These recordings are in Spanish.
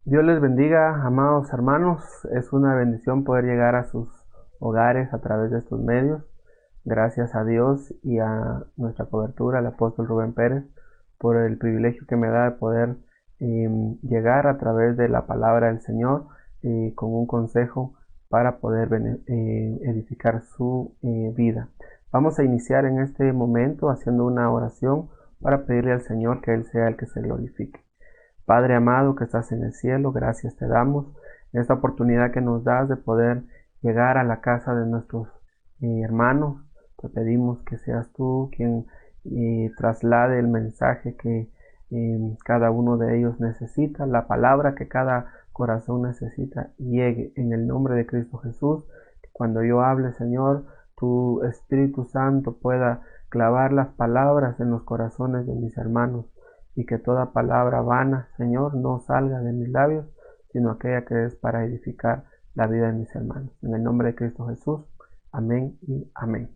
Dios les bendiga, amados hermanos. Es una bendición poder llegar a sus hogares a través de estos medios. Gracias a Dios y a nuestra cobertura, el apóstol Rubén Pérez, por el privilegio que me da de poder llegar a través de la palabra del Señor con un consejo para poder edificar su vida. Vamos a iniciar en este momento haciendo una oración para pedirle al Señor que Él sea el que se glorifique. Padre amado que estás en el cielo, gracias te damos en esta oportunidad que nos das de poder llegar a la casa de nuestros hermanos. Te pedimos que seas tú quien traslade el mensaje que cada uno de ellos necesita, la palabra que cada corazón necesita, llegue en el nombre de Cristo Jesús. Que cuando yo hable, Señor, tu Espíritu Santo pueda clavar las palabras en los corazones de mis hermanos, y que toda palabra vana, Señor, no salga de mis labios, sino aquella que es para edificar la vida de mis hermanos. En el nombre de Cristo Jesús, amén y amén.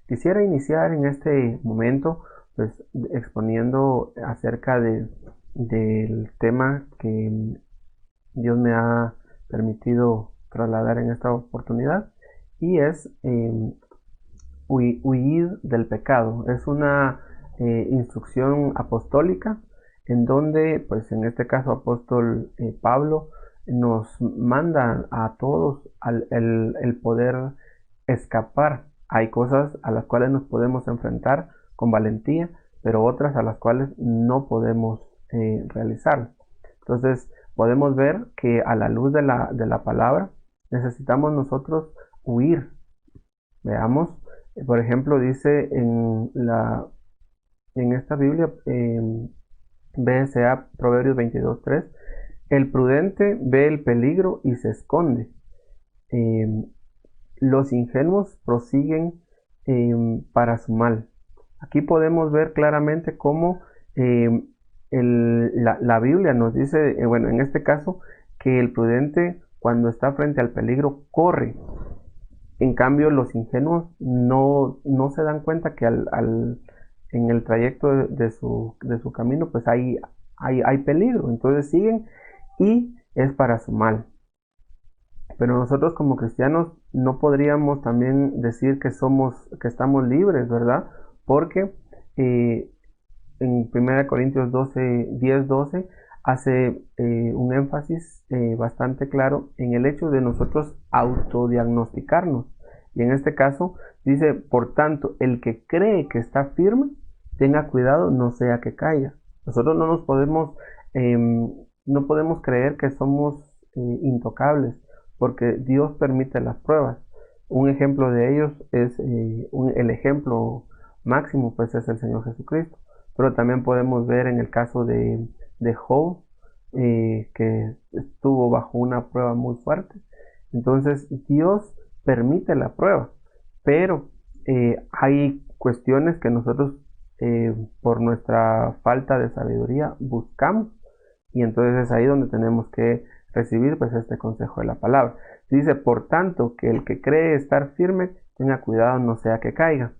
Quisiera iniciar en este momento, pues, exponiendo acerca del tema que Dios me ha permitido trasladar en esta oportunidad, y es huir del pecado. Es una instrucción apostólica en donde, pues en este caso, apóstol Pablo nos manda a todos el poder escapar. Hay cosas a las cuales nos podemos enfrentar con valentía, pero otras a las cuales no podemos realizar. Entonces, podemos ver que a la luz de la palabra necesitamos nosotros huir. Veamos, por ejemplo, dice en esta Biblia, BSA Proverbios 22:3, el prudente ve el peligro y se esconde. Los ingenuos prosiguen para su mal. Aquí podemos ver claramente cómo la Biblia nos dice, bueno, en este caso, que el prudente, cuando está frente al peligro, corre. En cambio, los ingenuos no se dan cuenta que en el trayecto de su camino, pues hay peligro. Entonces siguen y es para su mal. Pero nosotros como cristianos no podríamos también decir que estamos libres, ¿verdad? Porque en 1 Corintios 10:12 hace un énfasis bastante claro en el hecho de nosotros autodiagnosticarnos. Y en este caso dice, por tanto, el que cree que está firme, tenga cuidado, no sea que caiga. Nosotros no podemos creer que somos intocables, porque Dios permite las pruebas. Un ejemplo de ellos es el ejemplo máximo, pues es el Señor Jesucristo. Pero también podemos ver en el caso de Job, que estuvo bajo una prueba muy fuerte. Entonces Dios permite la prueba, pero hay cuestiones que nosotros por nuestra falta de sabiduría buscamos, y entonces es ahí donde tenemos que recibir pues este consejo de la palabra. Dice, por tanto, que el que cree estar firme, tenga cuidado, no sea que caiga.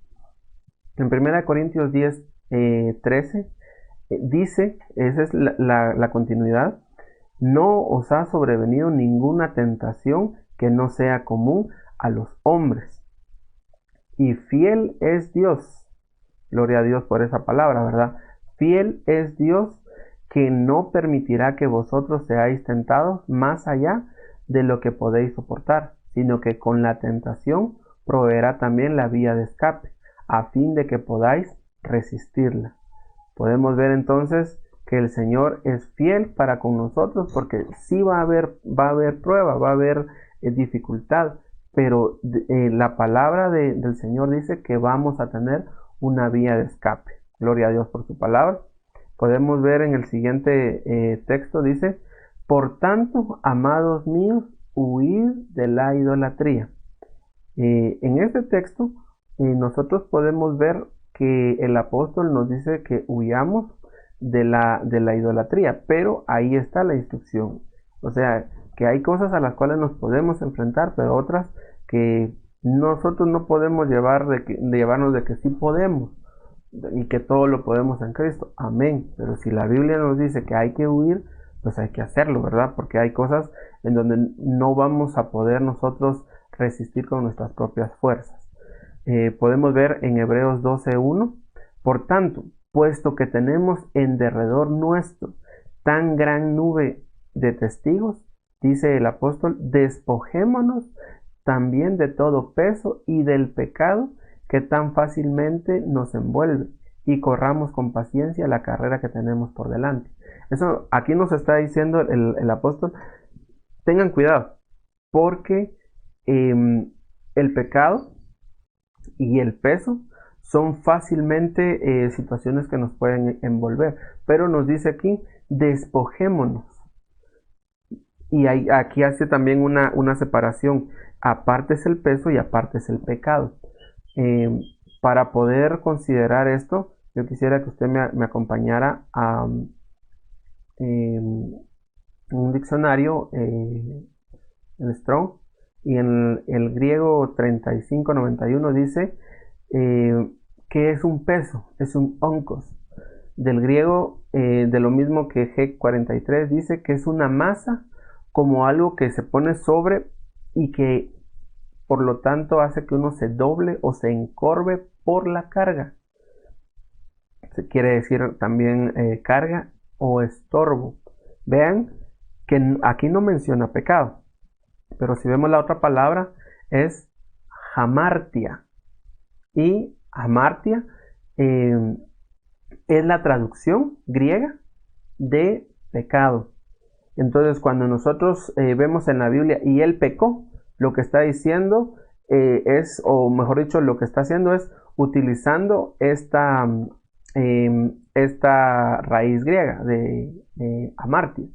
En 1 Corintios 10:13 dice, esa es la continuidad, no os ha sobrevenido ninguna tentación que no sea común a los hombres, y fiel es Dios. Gloria a Dios por esa palabra, ¿verdad? Fiel es Dios, que no permitirá que vosotros seáis tentados más allá de lo que podéis soportar, sino que con la tentación proveerá también la vía de escape, a fin de que podáis resistirla. Podemos ver entonces que el Señor es fiel para con nosotros, porque sí va a haber prueba, va a haber dificultad, pero la palabra del Señor dice que vamos a tener una vía de escape. Gloria a Dios por su palabra. Podemos ver en el siguiente texto, dice, por tanto, amados míos, huid de la idolatría. En este texto nosotros podemos ver que el apóstol nos dice que huyamos de la idolatría, pero ahí está la instrucción. O sea, que hay cosas a las cuales nos podemos enfrentar, pero otras que nosotros no podemos llevarnos de que sí podemos y que todo lo podemos en Cristo. Amén. Pero si la Biblia nos dice que hay que huir, pues hay que hacerlo, ¿verdad? Porque hay cosas en donde no vamos a poder nosotros resistir con nuestras propias fuerzas. Podemos ver en Hebreos 12:1, por tanto, puesto que tenemos en derredor nuestro tan gran nube de testigos, dice el apóstol, despojémonos también de todo peso y del pecado que tan fácilmente nos envuelve y corramos con paciencia la carrera que tenemos por delante. Eso aquí nos está diciendo el apóstol, tengan cuidado, porque el pecado y el peso son fácilmente situaciones que nos pueden envolver, pero nos dice aquí, despojémonos. Y aquí hace también una separación, aparte es el peso y aparte es el pecado. Para poder considerar esto, yo quisiera que usted me acompañara a un diccionario, el Strong, y en el griego 3591 dice que es un peso, es un onkos. Del griego, de lo mismo que G43, dice que es una masa como algo que se pone sobre y que por lo tanto hace que uno se doble o se encorve por la carga. Se quiere decir también carga o estorbo. Vean que aquí no menciona pecado, pero si vemos la otra palabra es hamartia. Y hamartia es la traducción griega de pecado. Entonces cuando nosotros vemos en la Biblia y él pecó, lo que está diciendo es, o mejor dicho, lo que está haciendo es utilizando esta raíz griega de hamartia.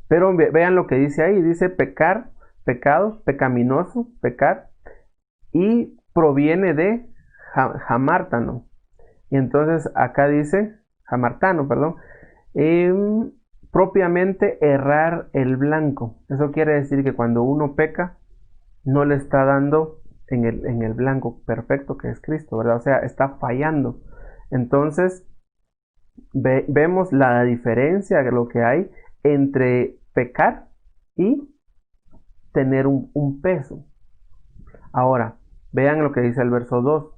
Pero vean lo que dice ahí, dice pecar, pecado, pecaminoso, pecar, y proviene de hamartano. Y entonces acá dice, hamartano, perdón, propiamente errar el blanco. Eso quiere decir que cuando uno peca, no le está dando en el blanco perfecto que es Cristo, ¿verdad? O sea, está fallando. Entonces, vemos la diferencia de lo que hay entre pecar y tener un peso. Ahora, vean lo que dice el verso 2.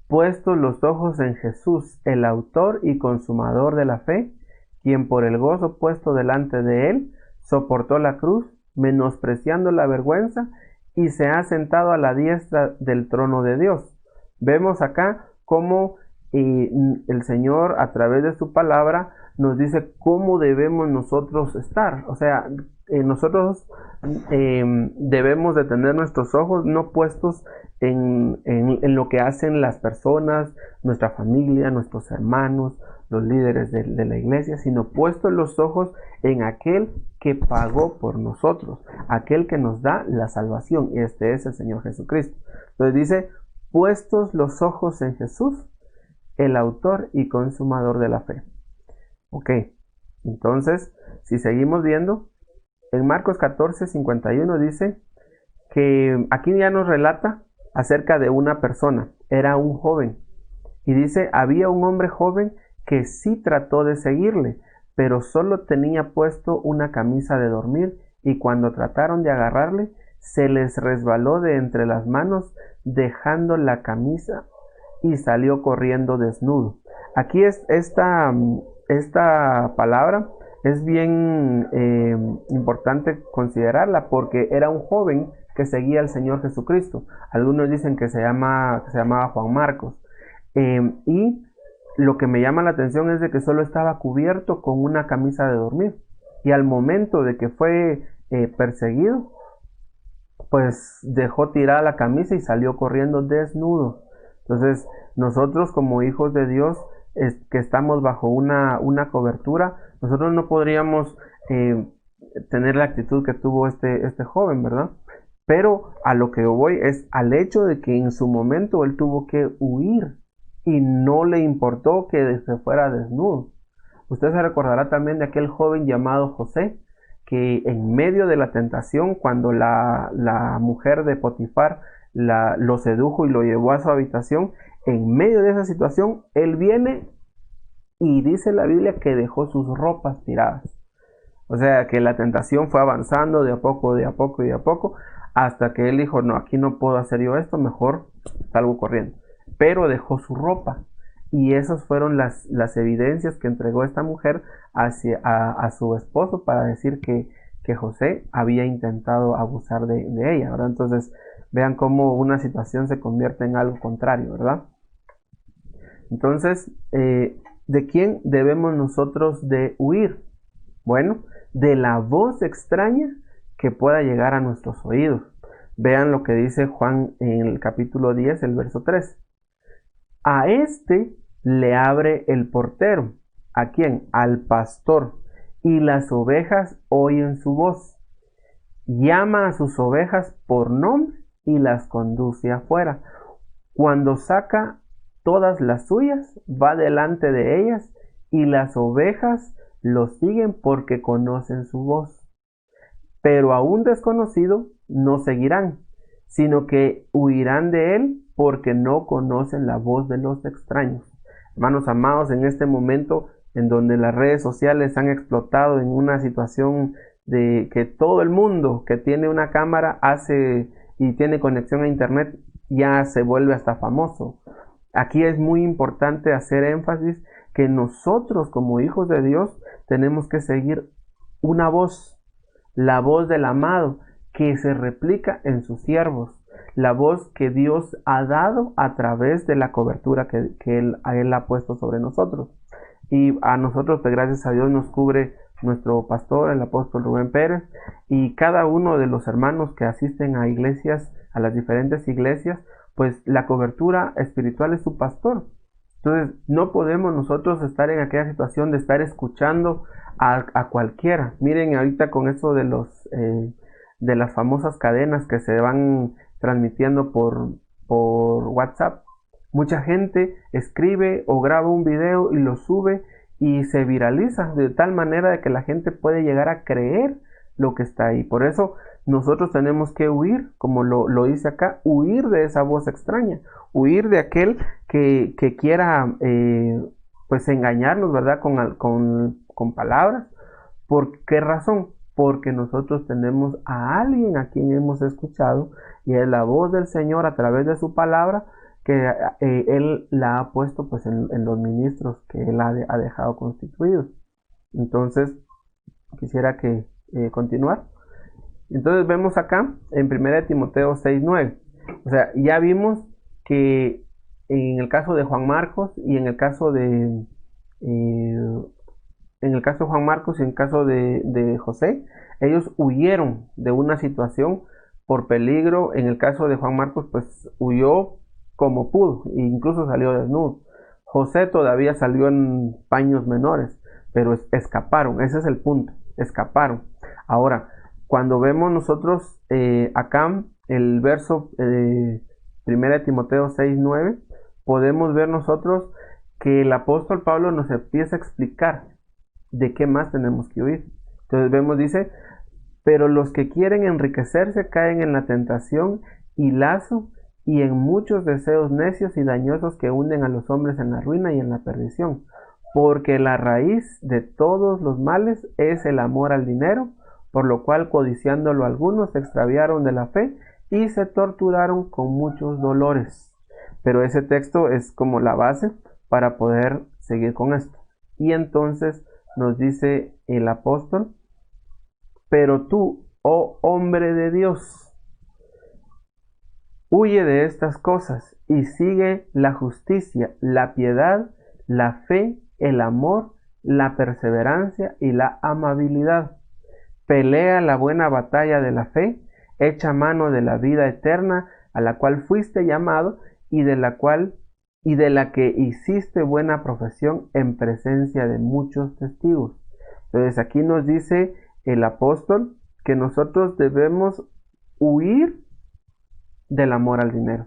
Puestos los ojos en Jesús, el autor y consumador de la fe, quien por el gozo puesto delante de él, soportó la cruz, menospreciando la vergüenza, y se ha sentado a la diestra del trono de Dios. Vemos acá cómo el Señor a través de su palabra nos dice cómo debemos nosotros estar. O sea, nosotros debemos de tener nuestros ojos no puestos en lo que hacen las personas, nuestra familia, nuestros hermanos, los líderes de la iglesia, sino puestos los ojos en aquel que pagó por nosotros, aquel que nos da la salvación, y este es el Señor Jesucristo. Entonces dice, puestos los ojos en Jesús, el autor y consumador de la fe. Ok, entonces, si seguimos viendo, en Marcos 14:51 dice que aquí ya nos relata acerca de una persona, era un joven, y dice, había un hombre joven que sí trató de seguirle, pero solo tenía puesto una camisa de dormir, y cuando trataron de agarrarle, se les resbaló de entre las manos, dejando la camisa, y salió corriendo desnudo. Aquí es esta palabra es bien importante considerarla, porque era un joven que seguía al Señor Jesucristo. Algunos dicen que se llamaba Juan Marcos. Y lo que me llama la atención es de que solo estaba cubierto con una camisa de dormir. Y al momento de que fue perseguido, pues dejó tirada la camisa y salió corriendo desnudo. Entonces, nosotros como hijos de Dios, que estamos bajo una cobertura, nosotros no podríamos tener la actitud que tuvo este joven, ¿verdad? Pero a lo que yo voy es al hecho de que en su momento él tuvo que huir y no le importó que se fuera desnudo. Usted se recordará también de aquel joven llamado José, que en medio de la tentación, cuando la mujer de Potifar lo sedujo y lo llevó a su habitación, en medio de esa situación, él viene y dice la Biblia que dejó sus ropas tiradas. O sea que la tentación fue avanzando de a poco, de a poco y de a poco, hasta que él dijo, no, aquí no puedo hacer yo esto, mejor salgo corriendo. Pero dejó su ropa. Y esas fueron las evidencias que entregó esta mujer a su esposo para decir que José había intentado abusar de ella, ¿verdad? Entonces, vean cómo una situación se convierte en algo contrario, ¿verdad? Entonces, ¿de quién debemos nosotros de huir? Bueno, de la voz extraña que pueda llegar a nuestros oídos. Vean lo que dice Juan en el capítulo 10, el verso 3. A este le abre el portero. ¿A quién? Al pastor. Y las ovejas oyen su voz. Llama a sus ovejas por nombre y las conduce afuera. Cuando saca todas las suyas, va delante de ellas y las ovejas lo siguen porque conocen su voz. Pero a un desconocido no seguirán, sino que huirán de él porque no conocen la voz de los extraños. Hermanos amados, en este momento en donde las redes sociales han explotado en una situación de que todo el mundo que tiene una cámara hace y tiene conexión a internet ya se vuelve hasta famoso. Aquí es muy importante hacer énfasis que nosotros como hijos de Dios tenemos que seguir una voz, la voz del amado que se replica en sus siervos, la voz que Dios ha dado a través de la cobertura que él ha puesto sobre nosotros. Y a nosotros, pues, gracias a Dios, nos cubre nuestro pastor, el apóstol Rubén Pérez, y cada uno de los hermanos que asisten a iglesias, a las diferentes iglesias, pues la cobertura espiritual es su pastor. Entonces, no podemos nosotros estar en aquella situación de estar escuchando a cualquiera. Miren ahorita con eso de las famosas cadenas que se van transmitiendo por WhatsApp. Mucha gente escribe o graba un video y lo sube y se viraliza de tal manera de que la gente puede llegar a creer lo que está ahí. Por eso nosotros tenemos que huir, como lo dice acá, huir de esa voz extraña, huir de aquel que quiera pues engañarnos, ¿verdad? Con palabras. ¿Por qué razón? Porque nosotros tenemos a alguien a quien hemos escuchado y es la voz del Señor a través de su palabra que Él la ha puesto pues en los ministros que Él ha dejado constituidos. Entonces, quisiera que continuar. Entonces vemos acá en 1 Timoteo 6:9. O sea, ya vimos que en el caso de Juan Marcos y en el caso de Juan Marcos y en el caso de José, ellos huyeron de una situación por peligro. En el caso de Juan Marcos, pues huyó como pudo, e incluso salió desnudo. José todavía salió en paños menores, pero escaparon, ese es el punto, escaparon. Ahora, cuando vemos nosotros acá el verso 1 Timoteo 6:9, podemos ver nosotros que el apóstol Pablo nos empieza a explicar de qué más tenemos que huir. Entonces vemos, dice, pero los que quieren enriquecerse caen en la tentación y lazo y en muchos deseos necios y dañosos que hunden a los hombres en la ruina y en la perdición, porque la raíz de todos los males es el amor al dinero, por lo cual codiciándolo algunos se extraviaron de la fe y se torturaron con muchos dolores. Pero ese texto es como la base para poder seguir con esto. Y entonces nos dice el apóstol, pero tú, oh hombre de Dios, huye de estas cosas y sigue la justicia, la piedad, la fe, el amor, la perseverancia y la amabilidad. Pelea la buena batalla de la fe, echa mano de la vida eterna a la cual fuiste llamado y de la que hiciste buena profesión en presencia de muchos testigos. Entonces aquí nos dice el apóstol que nosotros debemos huir del amor al dinero.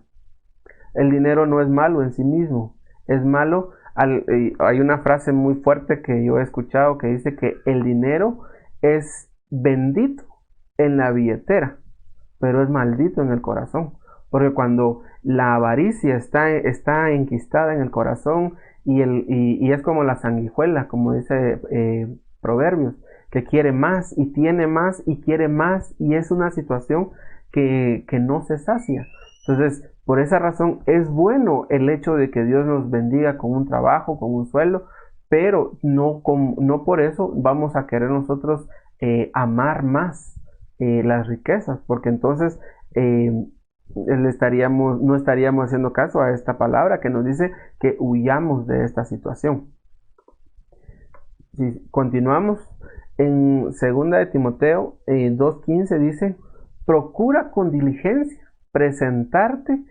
El dinero no es malo en sí mismo, es malo. Hay una frase muy fuerte que yo he escuchado que dice que el dinero es bendito en la billetera, pero es maldito en el corazón. Porque cuando la avaricia está enquistada en el corazón y es como la sanguijuela, como dice Proverbios, que quiere más y tiene más y quiere más, y es una situación que no se sacia. Entonces, por esa razón es bueno el hecho de que Dios nos bendiga con un trabajo, con un sueldo, pero no por eso vamos a querer nosotros amar más las riquezas, porque entonces no estaríamos haciendo caso a esta palabra que nos dice que huyamos de esta situación. Si continuamos, en 2 de Timoteo 2:15 dice: procura con diligencia presentarte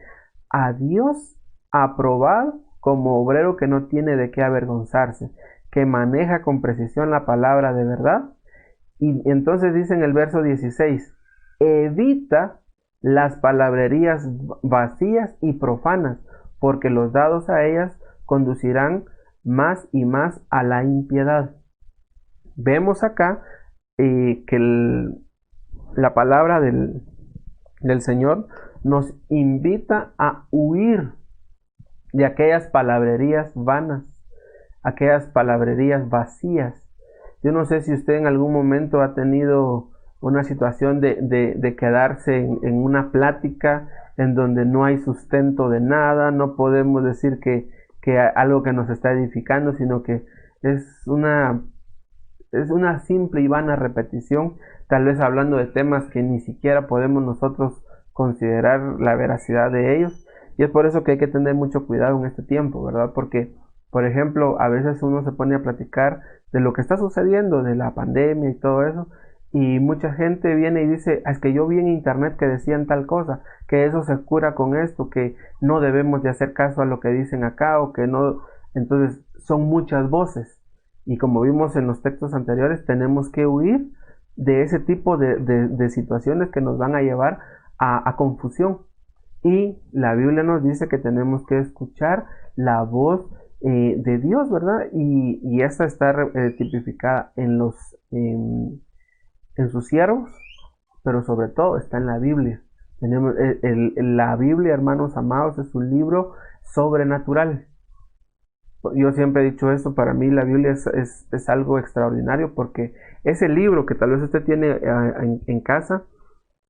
a Dios aprobado como obrero que no tiene de qué avergonzarse, que maneja con precisión la palabra de verdad. Y entonces dice en el verso 16: evita las palabrerías vacías y profanas, porque los dados a ellas conducirán más y más a la impiedad. Vemos acá que la palabra del Señor nos invita a huir de aquellas palabrerías vanas, aquellas palabrerías vacías. Yo no sé si usted en algún momento ha tenido una situación de quedarse en una plática en donde no hay sustento de nada, no podemos decir que algo que nos está edificando, sino que es una simple y vana repetición, tal vez hablando de temas que ni siquiera podemos nosotros considerar la veracidad de ellos. Y es por eso que hay que tener mucho cuidado en este tiempo, ¿verdad? Porque, por ejemplo, a veces uno se pone a platicar de lo que está sucediendo, de la pandemia y todo eso, y mucha gente viene y dice: es que yo vi en internet que decían tal cosa, que eso se cura con esto, que no debemos de hacer caso a lo que dicen acá, o que no. Entonces son muchas voces, y como vimos en los textos anteriores, tenemos que huir de ese tipo de situaciones que nos van a llevar a confusión. Y la Biblia nos dice que tenemos que escuchar la voz de Dios, ¿verdad? Y esta está tipificada en sus siervos, pero sobre todo está en la Biblia. Tenemos la Biblia, hermanos amados, es un libro sobrenatural. Yo siempre he dicho esto: para mí la Biblia es algo extraordinario, porque ese libro que tal vez usted tiene en casa,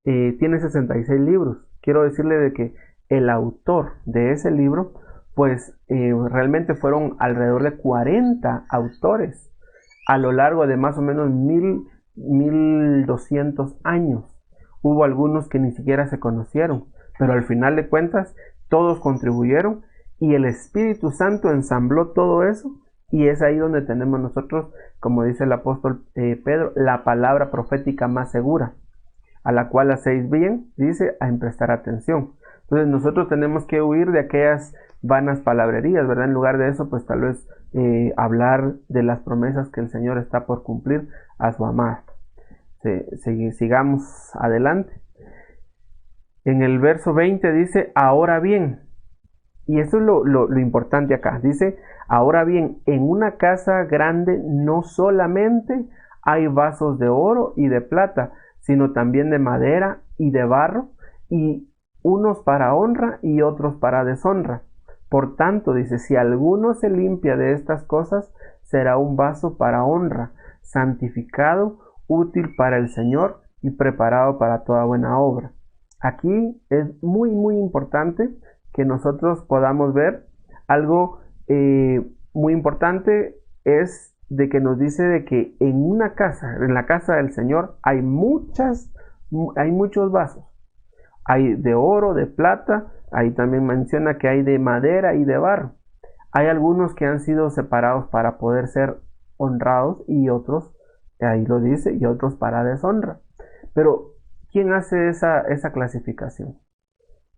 tiene 66 libros. Quiero decirle de que el autor de ese libro, pues realmente fueron alrededor de 40 autores a lo largo de más o menos 1200 años. Hubo algunos que ni siquiera se conocieron, pero al final de cuentas todos contribuyeron, y el Espíritu Santo ensambló todo eso, y es ahí donde tenemos nosotros, como dice el apóstol Pedro, la palabra profética más segura, a la cual hacéis bien, dice, a prestar atención. Entonces nosotros tenemos que huir de aquellas vanas palabrerías, ¿verdad? En lugar de eso, pues tal vez hablar de las promesas que el Señor está por cumplir a su amada. Sigamos adelante. En el verso 20 dice: ahora bien, y eso es lo importante acá, dice: ahora bien, en una casa grande no solamente hay vasos de oro y de plata, sino también de madera y de barro, y unos para honra y otros para deshonra. Por tanto, dice, si alguno se limpia de estas cosas, será un vaso para honra, santificado, útil para el Señor y preparado para toda buena obra. Aquí es muy, muy importante que nosotros podamos ver algo muy importante, es de que nos dice de que en la casa del Señor hay muchos vasos. Hay de oro, de plata, ahí también menciona que hay de madera y de barro. Hay algunos que han sido separados para poder ser honrados, y otros, ahí lo dice, y otros para deshonra. Pero ¿quién hace esa clasificación?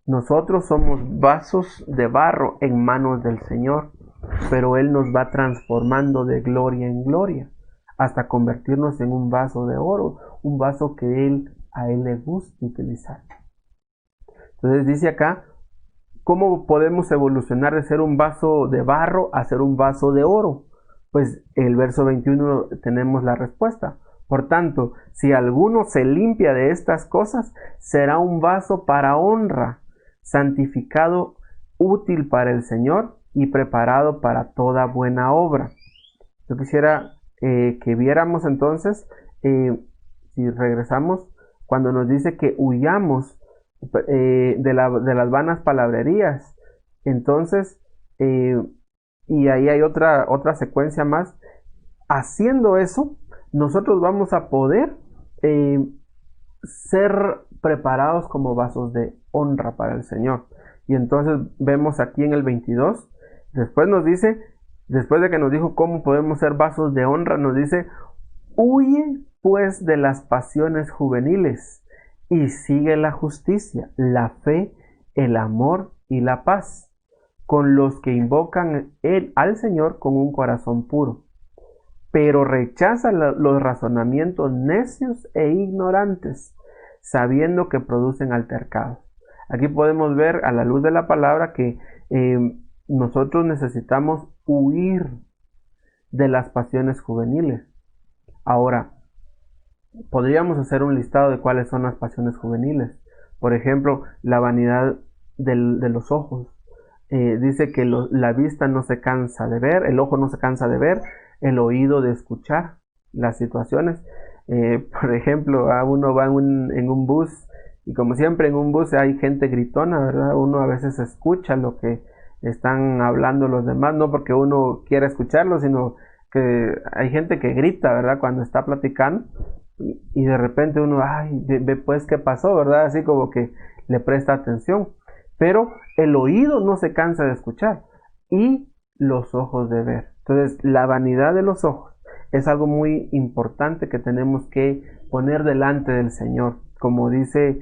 Nosotros somos vasos de barro en manos del Señor, pero Él nos va transformando de gloria en gloria hasta convertirnos en un vaso de oro, un vaso que a Él le gusta utilizar. Entonces dice acá: ¿cómo podemos evolucionar de ser un vaso de barro a ser un vaso de oro? Pues el verso 21 tenemos la respuesta. Por tanto, si alguno se limpia de estas cosas, será un vaso para honra, santificado, útil para el Señor y preparado para toda buena obra. Yo quisiera que viéramos entonces si regresamos, cuando nos dice que huyamos de las vanas palabrerías, entonces, y ahí hay otra secuencia más, haciendo eso, nosotros vamos a poder eh, ser preparados como vasos de honra para el Señor. Y entonces vemos aquí en el 22, después nos dice, después de que nos dijo cómo podemos ser vasos de honra, nos dice, huye pues de las pasiones juveniles y sigue la justicia, la fe, el amor y la paz, con los que invocan al Señor con un corazón puro, pero rechaza los razonamientos necios e ignorantes, sabiendo que producen altercados. Aquí podemos ver a la luz de la palabra que nosotros necesitamos huir de las pasiones juveniles. Ahora, podríamos hacer un listado de cuáles son las pasiones juveniles. Por ejemplo, la vanidad de los ojos. Dice que la vista no se cansa de ver, el ojo no se cansa de ver, el oído de escuchar las situaciones. Por ejemplo, uno va en un bus y como siempre en un bus hay gente gritona, ¿verdad? Uno a veces escucha lo que están hablando los demás, no porque uno quiera escucharlo, sino que hay gente que grita, ¿verdad? Cuando está platicando y de repente uno, ay, ve pues qué pasó, ¿verdad? Así como que le presta atención. Pero el oído no se cansa de escuchar y los ojos de ver. Entonces, la vanidad de los ojos es algo muy importante que tenemos que poner delante del Señor. Como dice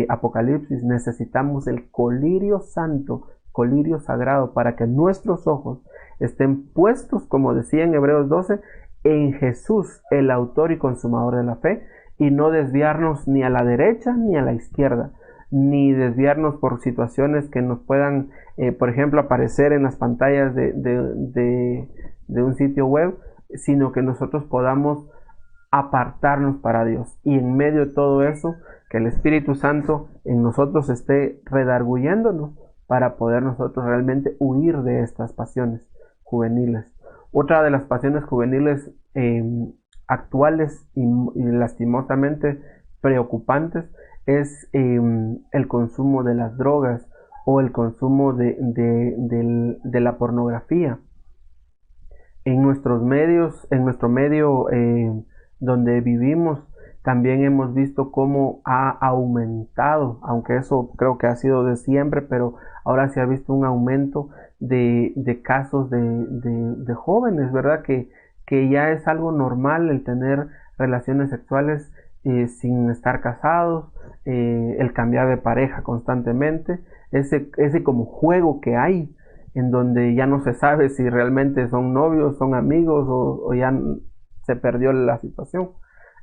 Apocalipsis, necesitamos el colirio santo, colirio sagrado, para que nuestros ojos estén puestos, como decía en Hebreos 12, en Jesús, el autor y consumador de la fe, y no desviarnos ni a la derecha ni a la izquierda, ni desviarnos por situaciones que nos puedan, por ejemplo, aparecer en las pantallas de un sitio web, sino que nosotros podamos apartarnos para Dios. Y en medio de todo eso, que el Espíritu Santo en nosotros esté redarguyéndonos para poder nosotros realmente huir de estas pasiones juveniles. Otra de las pasiones juveniles actuales y lastimosamente preocupantes es el consumo de las drogas o el consumo de la pornografía. En nuestro medio donde vivimos, también hemos visto cómo ha aumentado, aunque eso creo que ha sido de siempre, pero ahora se ha visto un aumento de casos de jóvenes, ¿verdad? Que ya es algo normal el tener relaciones sexuales sin estar casados, el cambiar de pareja constantemente, ese como juego que hay en donde ya no se sabe si realmente son novios, son amigos o ya se perdió la situación.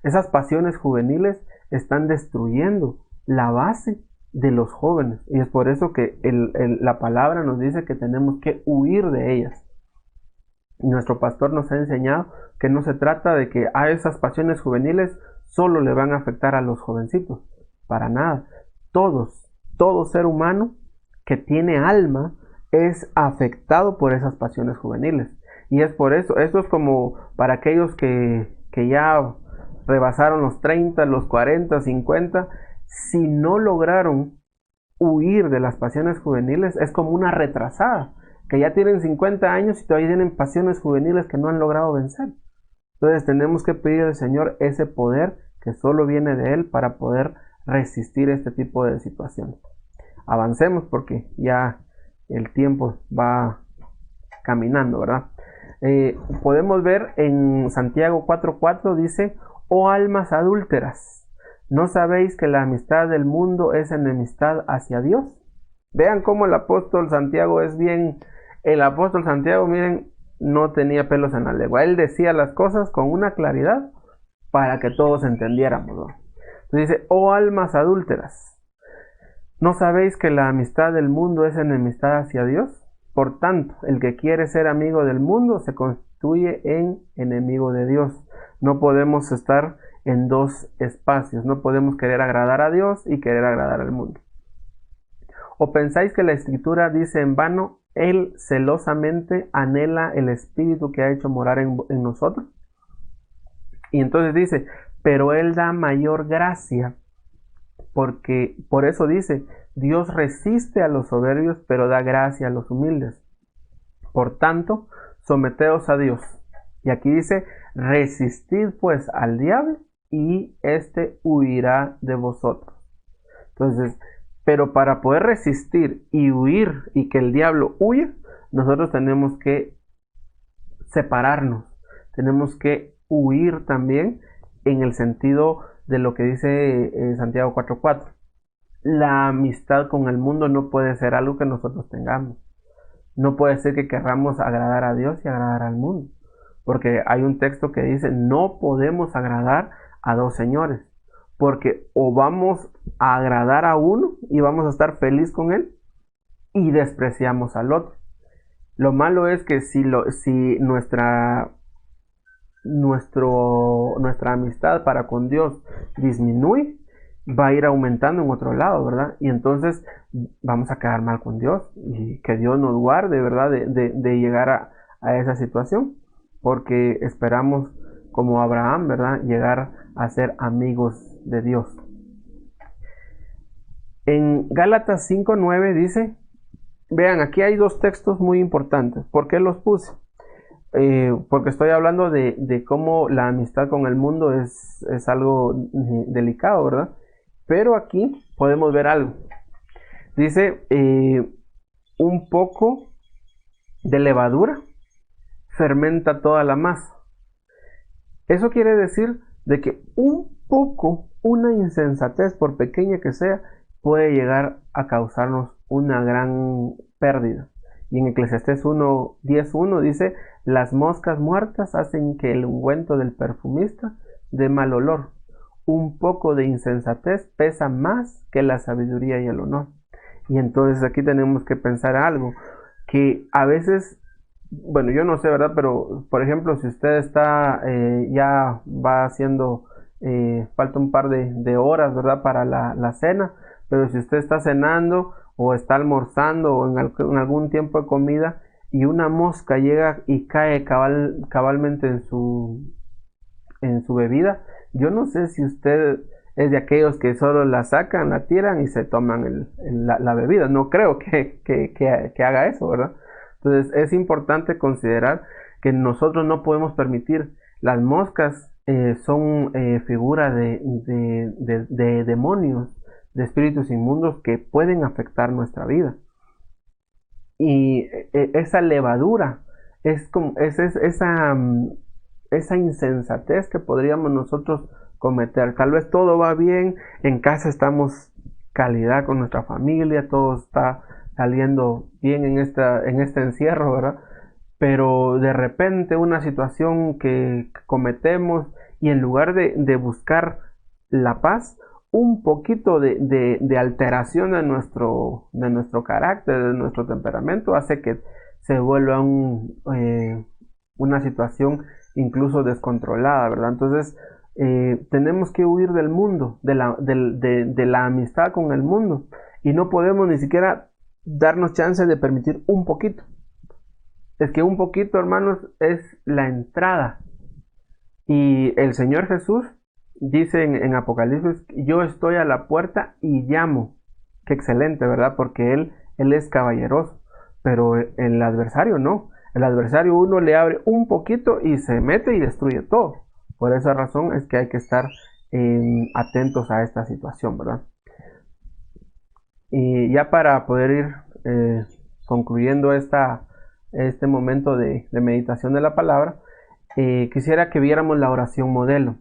Esas pasiones juveniles están destruyendo la base de los jóvenes y es por eso que la palabra nos dice que tenemos que huir de ellas. Nuestro pastor nos ha enseñado que no se trata de que a esas pasiones juveniles solo le van a afectar a los jovencitos, para nada. Todo ser humano que tiene alma es afectado por esas pasiones juveniles. Y es por eso, esto es como para aquellos que ya rebasaron los 30, los 40, 50, si no lograron huir de las pasiones juveniles, es como una retrasada, que ya tienen 50 años y todavía tienen pasiones juveniles que no han logrado vencer. Entonces tenemos que pedir al Señor ese poder que solo viene de Él para poder resistir este tipo de situaciones. Avancemos porque ya el tiempo va caminando, ¿verdad? Podemos ver en Santiago 4:4 dice, oh almas adúlteras, ¿no sabéis que la amistad del mundo es enemistad hacia Dios? Vean cómo el apóstol Santiago el apóstol Santiago, miren, no tenía pelos en la lengua, él decía las cosas con una claridad para que todos entendiéramos, ¿no? Entonces dice, oh almas adúlteras, ¿no sabéis que la amistad del mundo es enemistad hacia Dios? Por tanto, el que quiere ser amigo del mundo se constituye en enemigo de Dios. No podemos estar en dos espacios, no podemos querer agradar a Dios y querer agradar al mundo. ¿O pensáis que la Escritura dice en vano, Él celosamente anhela el Espíritu que ha hecho morar en nosotros? Y entonces dice, pero Él da mayor gracia, porque por eso dice, Dios resiste a los soberbios, pero da gracia a los humildes. Por tanto, someteos a Dios. Y aquí dice, resistid pues al diablo y éste huirá de vosotros. Entonces, pero para poder resistir y huir y que el diablo huya, nosotros tenemos que separarnos, tenemos que huir también en el sentido de lo que dice Santiago 4:4. La amistad con el mundo no puede ser algo que nosotros tengamos. No puede ser que querramos agradar a Dios y agradar al mundo. Porque hay un texto que dice, no podemos agradar a dos señores. Porque o vamos a agradar a uno y vamos a estar feliz con él y despreciamos al otro. Lo malo es que si nuestra amistad para con Dios disminuye, va a ir aumentando en otro lado, ¿verdad? Y entonces vamos a quedar mal con Dios y que Dios nos guarde, ¿verdad? De llegar a esa situación, porque esperamos, como Abraham, ¿verdad? Llegar a ser amigos de Dios. En Gálatas 5:9 dice, vean, aquí hay dos textos muy importantes. ¿Por qué los puse? Porque estoy hablando de cómo la amistad con el mundo es algo delicado, ¿verdad? Pero aquí podemos ver algo. Dice, un poco de levadura fermenta toda la masa. Eso quiere decir de que un poco, una insensatez, por pequeña que sea, puede llegar a causarnos una gran pérdida. Y en Eclesiastés 10:1 dice, las moscas muertas hacen que el ungüento del perfumista dé mal olor. Un poco de insensatez pesa más que la sabiduría y el honor. Y entonces aquí tenemos que pensar algo, que a veces, bueno, yo no sé, ¿verdad? Pero, por ejemplo, si usted está, ya va haciendo, falta un par de horas, ¿verdad? Para la cena, pero si usted está cenando o está almorzando o en algún tiempo de comida y una mosca llega y cae cabalmente en su bebida, yo no sé si usted es de aquellos que solo la sacan, la tiran y se toman la bebida. No creo que haga eso, ¿verdad? Entonces es importante considerar que nosotros no podemos permitir. Las moscas son figuras de demonios, de espíritus inmundos que pueden afectar nuestra vida. Y esa levadura es como esa insensatez que podríamos nosotros cometer. Tal vez todo va bien, en casa estamos calidad con nuestra familia, todo está saliendo bien en este encierro, ¿verdad? Pero de repente una situación que cometemos y en lugar de buscar la paz, un poquito de alteración de nuestro carácter, de nuestro temperamento, hace que se vuelva una situación incluso descontrolada, ¿verdad? Entonces tenemos que huir del mundo, de la amistad con el mundo, y no podemos ni siquiera darnos chance de permitir un poquito. Es que un poquito, hermanos, es la entrada. Y el Señor Jesús dice en Apocalipsis, yo estoy a la puerta y llamo. Qué excelente, ¿verdad? Porque Él es caballeroso, pero el adversario no. El adversario uno le abre un poquito y se mete y destruye todo. Por esa razón es que hay que estar atentos a esta situación, ¿verdad? Y ya para poder ir concluyendo este momento de meditación de la palabra, quisiera que viéramos la oración modelo.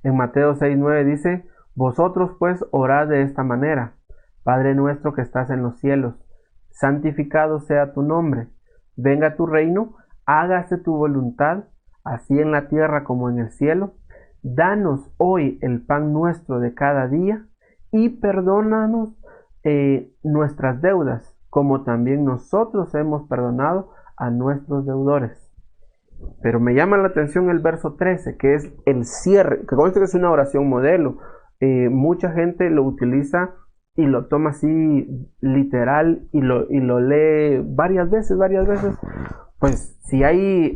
En Mateo 6:9 dice, vosotros pues orad de esta manera, Padre nuestro que estás en los cielos, santificado sea tu nombre, venga tu reino, hágase tu voluntad, así en la tierra como en el cielo. Danos hoy el pan nuestro de cada día y perdónanos nuestras deudas, como también nosotros hemos perdonado a nuestros deudores. Pero me llama la atención el verso 13, que es el cierre, que conste que es una oración modelo. Mucha gente lo utiliza y lo toma así literal y lo lee varias veces, pues si hay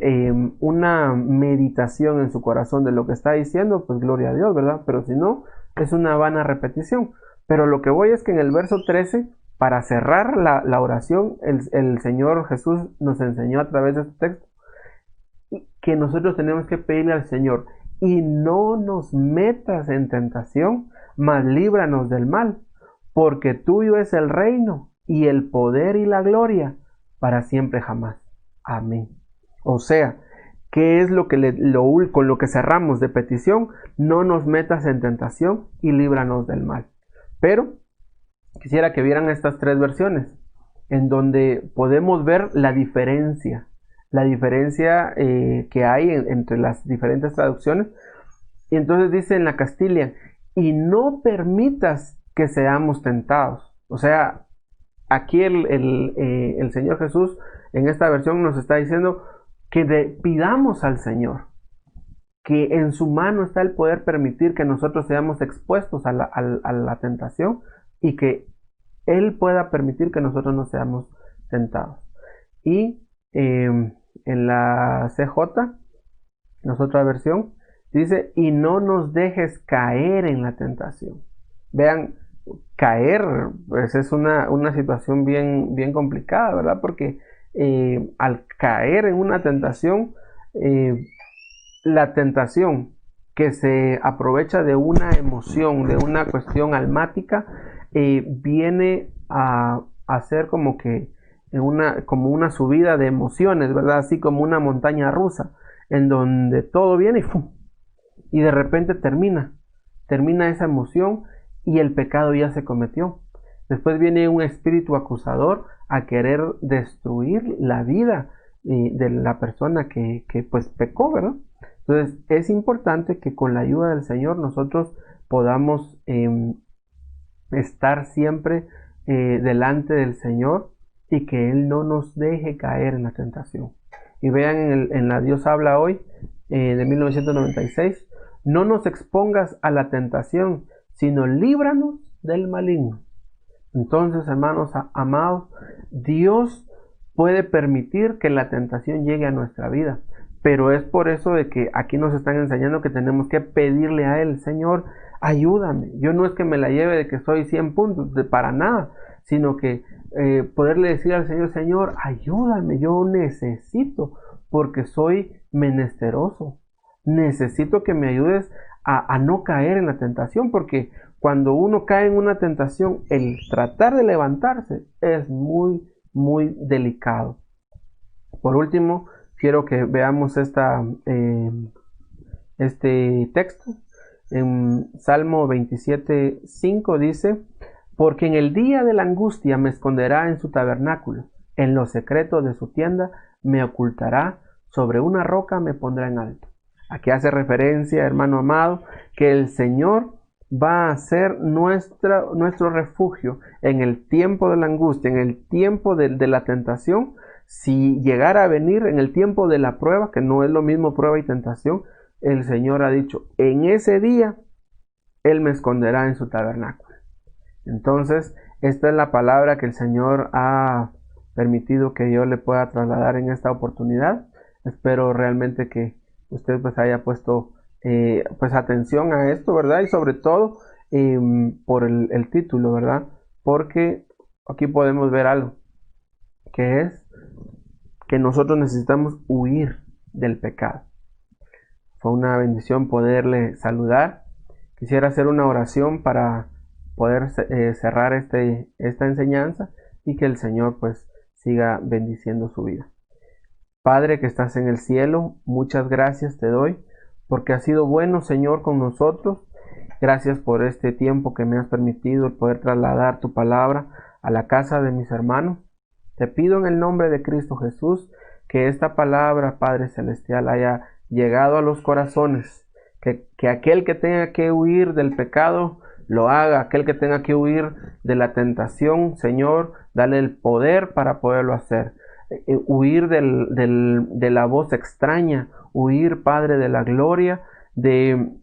una meditación en su corazón de lo que está diciendo, pues gloria a Dios, ¿verdad? Pero si no, es una vana repetición. Pero lo que voy es que en el verso 13, para cerrar la oración, el Señor Jesús nos enseñó a través de este texto que nosotros tenemos que pedirle al Señor, y no nos metas en tentación, mas líbranos del mal, porque tuyo es el reino y el poder y la gloria para siempre jamás. Amén. O sea, ¿qué es lo que con lo que cerramos de petición? No nos metas en tentación y líbranos del mal. Pero quisiera que vieran estas tres versiones, en donde podemos ver la diferencia que hay entre las diferentes traducciones. Y entonces dice en la Castilla, y no permitas que seamos tentados. O sea, aquí el Señor Jesús en esta versión nos está diciendo que pidamos al Señor, que en su mano está el poder permitir que nosotros seamos expuestos a la tentación, y que Él pueda permitir que nosotros no seamos tentados. Y en la CJ, en otra versión, dice, y no nos dejes caer en la tentación. Vean, caer, pues es una situación bien complicada, ¿verdad? Porque al caer en una tentación, la tentación que se aprovecha de una emoción, de una cuestión almática, viene a ser como que como una subida de emociones, ¿verdad? Así como una montaña rusa, en donde todo viene y ¡fum! Y de repente termina esa emoción y el pecado ya se cometió. Después viene un espíritu acusador a querer destruir la vida de la persona que pues pecó, ¿verdad? Entonces es importante que con la ayuda del Señor nosotros podamos estar siempre delante del Señor, y que Él no nos deje caer en la tentación. Y vean en la Dios habla hoy de 1996, no nos expongas a la tentación, sino líbranos del maligno. Entonces, hermanos amados, Dios puede permitir que la tentación llegue a nuestra vida, pero es por eso de que aquí nos están enseñando que tenemos que pedirle a Él, Señor, ayúdame. Yo no es que me la lleve de que soy 100 puntos, para nada, sino que poderle decir al Señor, Señor, ayúdame, yo necesito, porque soy menesteroso. Necesito que me ayudes a no caer en la tentación, porque cuando uno cae en una tentación, el tratar de levantarse es muy delicado. Por último, quiero que veamos este texto. En Salmo 27:5 dice, porque en el día de la angustia me esconderá en su tabernáculo, en los secretos de su tienda me ocultará, sobre una roca me pondrá en alto. Aquí hace referencia, hermano amado, que el Señor va a ser nuestro refugio en el tiempo de la angustia, en el tiempo de la tentación. Si llegara a venir en el tiempo de la prueba, que no es lo mismo prueba y tentación, el Señor ha dicho, en ese día Él me esconderá en su tabernáculo. Entonces, esta es la palabra que el Señor ha permitido que yo le pueda trasladar en esta oportunidad. Espero realmente que usted pues haya puesto pues atención a esto, ¿verdad? Y sobre todo por el título, ¿verdad? Porque aquí podemos ver algo, que es que nosotros necesitamos huir del pecado. Fue una bendición poderle saludar. Quisiera hacer una oración para poder cerrar esta enseñanza, y que el Señor pues siga bendiciendo su vida. Padre que estás en el cielo, muchas gracias te doy porque has sido bueno, Señor, con nosotros. Gracias por este tiempo que me has permitido el poder trasladar tu palabra a la casa de mis hermanos. Te pido en el nombre de Cristo Jesús que esta palabra, Padre Celestial, haya llegado a los corazones, que aquel que tenga que huir del pecado lo haga, aquel que tenga que huir de la tentación, Señor, dale el poder para poderlo hacer. Huir de la voz extraña, huir, Padre, de la gloria, de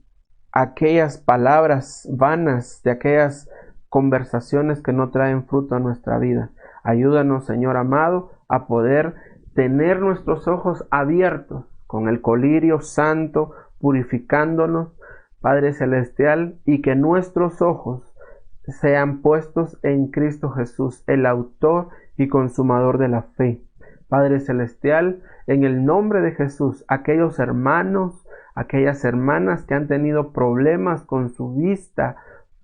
aquellas palabras vanas, de aquellas conversaciones que no traen fruto a nuestra vida. Ayúdanos, Señor amado, a poder tener nuestros ojos abiertos con el colirio santo, purificándonos, Padre Celestial, y que nuestros ojos sean puestos en Cristo Jesús, el autor y consumador de la fe. Padre Celestial, en el nombre de Jesús, aquellos hermanos, aquellas hermanas que han tenido problemas con su vista,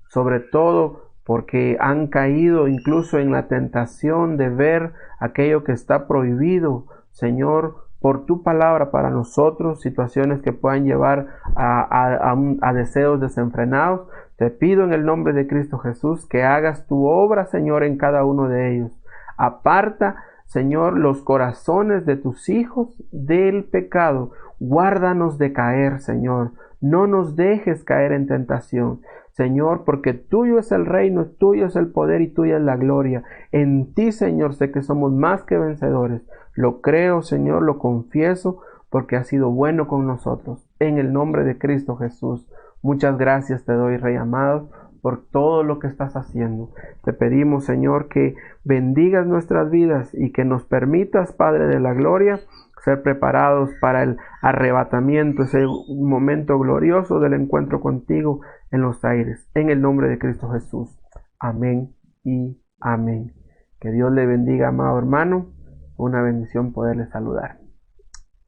sobre todo porque han caído incluso en la tentación de ver aquello que está prohibido, Señor, por tu palabra para nosotros, situaciones que puedan llevar a deseos desenfrenados, te pido en el nombre de Cristo Jesús que hagas tu obra, Señor, en cada uno de ellos. Aparta, Señor, los corazones de tus hijos del pecado. Guárdanos de caer, Señor. No nos dejes caer en tentación, Señor, porque tuyo es el reino, tuyo es el poder y tuya es la gloria. En ti, Señor, sé que somos más que vencedores. Lo creo, Señor, lo confieso, porque has sido bueno con nosotros. En el nombre de Cristo Jesús. Muchas gracias te doy, Rey amado, por todo lo que estás haciendo. Te pedimos, Señor, que bendigas nuestras vidas y que nos permitas, Padre de la gloria, ser preparados para el arrebatamiento, ese momento glorioso del encuentro contigo en los aires. En el nombre de Cristo Jesús. Amén y amén. Que Dios le bendiga, amado hermano. Una bendición poderle saludar.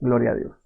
Gloria a Dios.